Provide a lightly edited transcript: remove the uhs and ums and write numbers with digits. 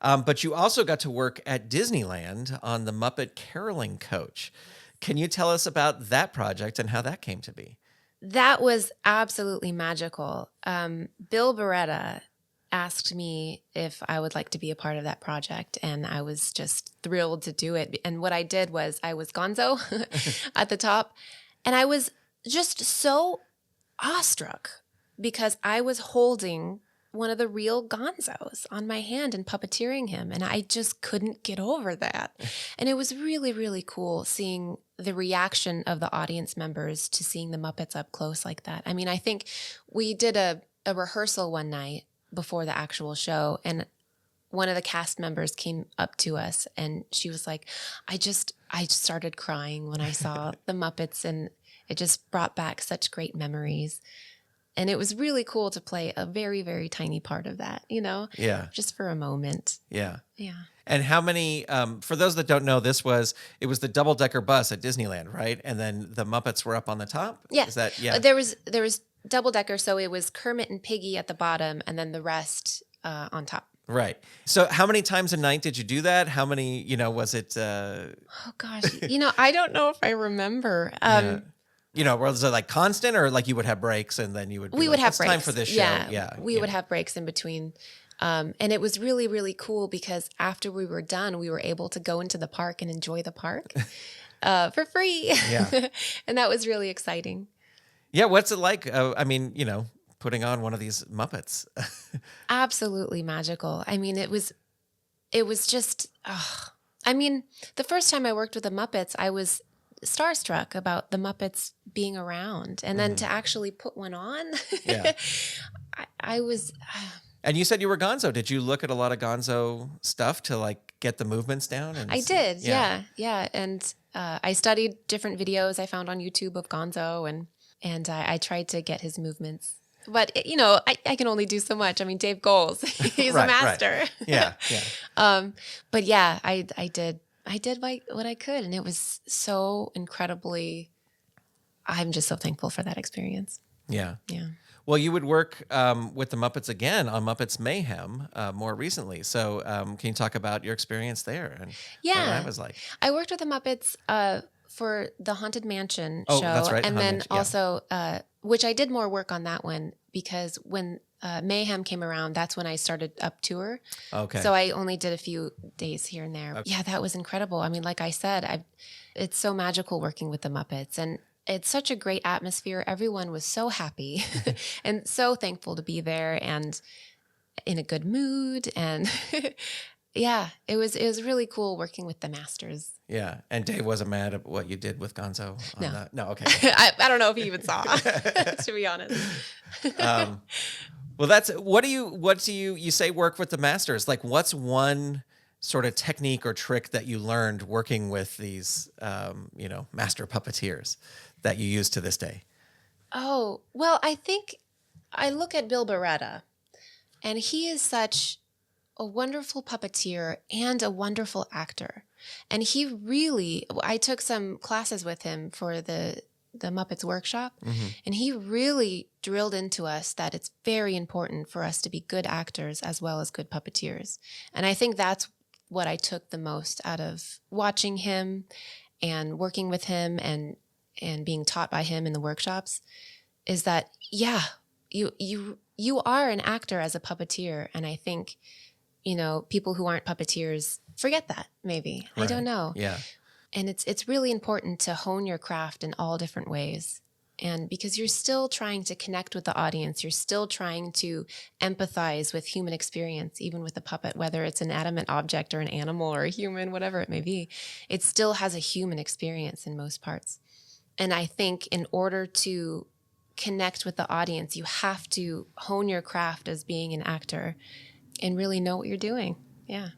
But you also got to work at Disneyland on the Muppet Caroling Coach. Can you tell us about that project and how that came to be? That was absolutely magical. Bill Barretta asked me if I would like to be a part of that project, and I was just thrilled to do it. And what I did was I was Gonzo at the top, and I was just so awestruck because I was holding one of the real Gonzos on my hand and puppeteering him, and I just couldn't get over that. And it was really, really cool seeing the reaction of the audience members to seeing the Muppets up close like that. I mean, I think we did a rehearsal one night before the actual show, and one of the cast members came up to us and she was like, I started crying when I saw the Muppets, and it just brought back such great memories. And it was really cool to play a very, very tiny part of that, Yeah. just for a moment. Yeah. Yeah. And how many, for those that don't know, it was the double-decker bus at Disneyland, right? And then the Muppets were up on the top? Yeah. Is that, yeah. There was double decker. So it was Kermit and Piggy at the bottom and then the rest on top. Right. So how many times a night did you do that? How many, was it? Oh gosh. I don't know if I remember. Was it like constant, or like you would have breaks and then you would be would have it's breaks. Time for this show. Yeah. We would have breaks in between. And it was really, really cool because after we were done, we were able to go into the park and enjoy the park for free. Yeah. And that was really exciting. Yeah. What's it like? Putting on one of these Muppets. Absolutely magical. I mean, it was just, the first time I worked with the Muppets, I was starstruck about the Muppets being around, and then to actually put one on, yeah. I was. And you said you were Gonzo. Did you look at a lot of Gonzo stuff to like get the movements down? I did, yeah. And I studied different videos I found on YouTube of Gonzo, and I tried to get his movements. But I can only do so much. I mean, Dave Goles, he's a master. Right. Yeah. But yeah, I did what I could, and it was so incredibly. I'm just so thankful for that experience. Yeah. Yeah. Well, you would work with the Muppets again on Muppets Mayhem more recently. So can you talk about your experience there and what that was like? I worked with the Muppets for the Haunted Mansion show. That's right. And then also, which I did more work on that one because when Mayhem came around, that's when I started up tour. Okay. So I only did a few days here and there. Okay. Yeah, that was incredible. I mean, like I said, it's so magical working with the Muppets, and it's such a great atmosphere. Everyone was so happy and so thankful to be there and in a good mood. And yeah, it was really cool working with the masters. Yeah. And Dave wasn't mad at what you did with Gonzo on No. that? No, okay. I don't know if he even saw, to be honest. Well, what do you say work with the masters? Like, what's one sort of technique or trick that you learned working with these, master puppeteers that you use to this day? Oh, well, I think I look at Bill Barretta, and he is such a wonderful puppeteer and a wonderful actor. And I took some classes with him for the Muppets workshop, and he really drilled into us that it's very important for us to be good actors as well as good puppeteers. And I think that's what I took the most out of watching him and working with him and being taught by him in the workshops is that, yeah, you are an actor as a puppeteer. And I think, people who aren't puppeteers forget that maybe. Right. I don't know. Yeah. And it's really important to hone your craft in all different ways. And because you're still trying to connect with the audience, you're still trying to empathize with human experience, even with a puppet, whether it's an animate object or an animal or a human, whatever it may be, it still has a human experience in most parts. And I think in order to connect with the audience, you have to hone your craft as being an actor and really know what you're doing. Yeah.